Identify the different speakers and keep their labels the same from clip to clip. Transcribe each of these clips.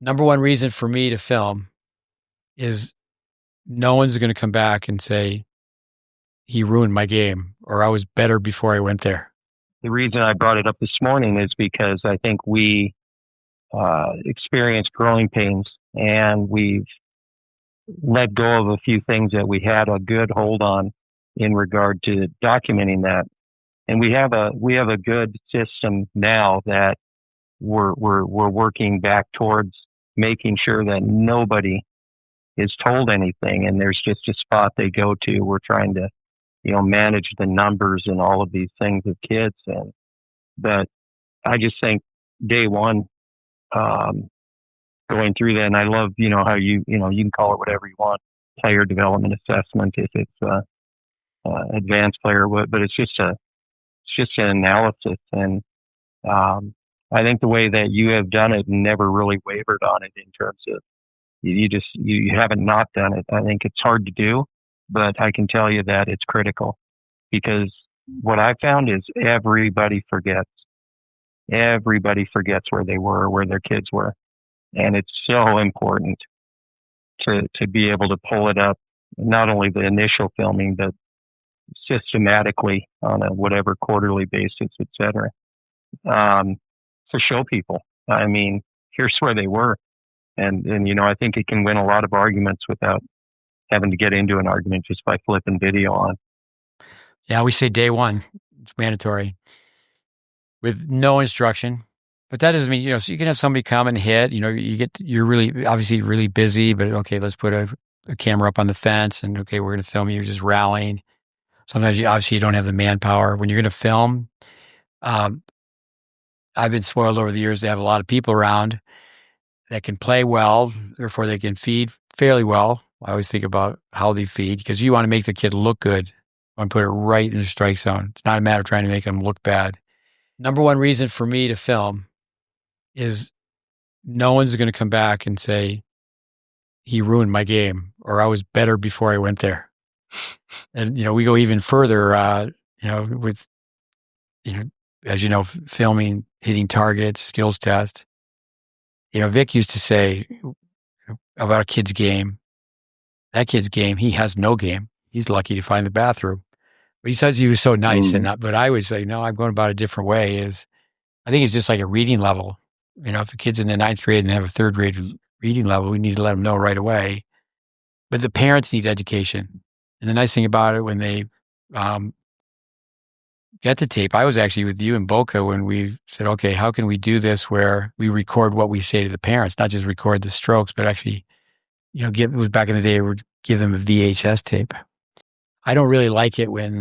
Speaker 1: Number one reason for me to film is no one's going to come back and say he ruined my game or I was better before I went there.
Speaker 2: The reason I brought it up this morning is because I think we experienced growing pains, and we've let go of a few things that we had a good hold on in regard to documenting that. And we have a good system now that we're working back towards making sure that nobody is told anything, and there's just a spot they go to. We're trying to, manage the numbers and all of these things with kids. But I just think day one, going through that, and I love, how you can call it whatever you want, player development assessment, if it's advanced player, but it's just an analysis. And I think the way that you have done it, never really wavered on it in terms of you haven't not done it. I think it's hard to do, but I can tell you that it's critical, because what I found is everybody forgets. Everybody forgets where they were, where their kids were. And it's so important to be able to pull it up, not only the initial filming, but systematically on a whatever quarterly basis, et cetera, to show people, I mean, here's where they were. And I think it can win a lot of arguments without having to get into an argument just by flipping video on.
Speaker 1: Yeah, we say day one, it's mandatory with no instruction. But that doesn't mean, so you can have somebody come and hit, you're really, obviously really busy, but okay, let's put a camera up on the fence and okay, we're going to film you just rallying. Sometimes you don't have the manpower. When you're going to film, I've been spoiled over the years to have a lot of people around that can play well, therefore they can feed fairly well. I always think about how they feed, because you want to make the kid look good. You want to put it right in the strike zone. It's not a matter of trying to make them look bad. Number one reason for me to film is no one's going to come back and say he ruined my game or I was better before I went there. And, we go even further, with, as you know, filming, hitting targets, skills test. Vic used to say about a kid's game, that kid's game, he has no game. He's lucky to find the bathroom. But he says he was so nice, but I would say, no, I'm going about it a different way. I think it's just like a reading level. If the kid's in the 9th grade and have a 3rd grade reading level, we need to let them know right away. But the parents need education. And the nice thing about it, when they get the tape, I was actually with you in Boca when we said, okay, how can we do this where we record what we say to the parents, not just record the strokes, but actually, it was back in the day, we would give them a VHS tape. I don't really like it when,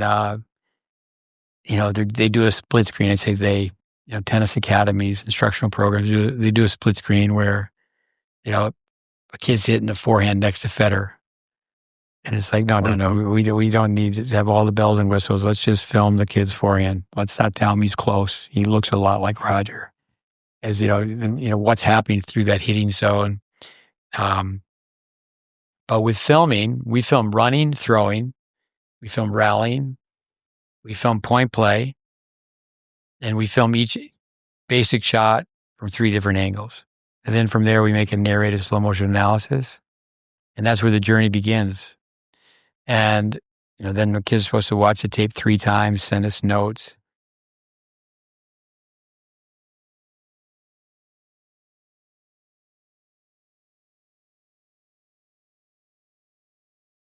Speaker 1: they do a split screen. I say tennis academies, instructional programs, they do a split screen where, a kid's hitting the forehand next to Federer. And it's like, no, we don't need to have all the bells and whistles. Let's just film the kid's forehand. Let's not tell him he's close. He looks a lot like Roger. As what's happening through that hitting zone. But with filming, we film running, throwing, we film rallying, we film point play, and we film each basic shot from 3 different angles. And then from there, we make a narrated slow motion analysis. And that's where the journey begins. And, then the kid's supposed to watch the tape 3 times, send us notes.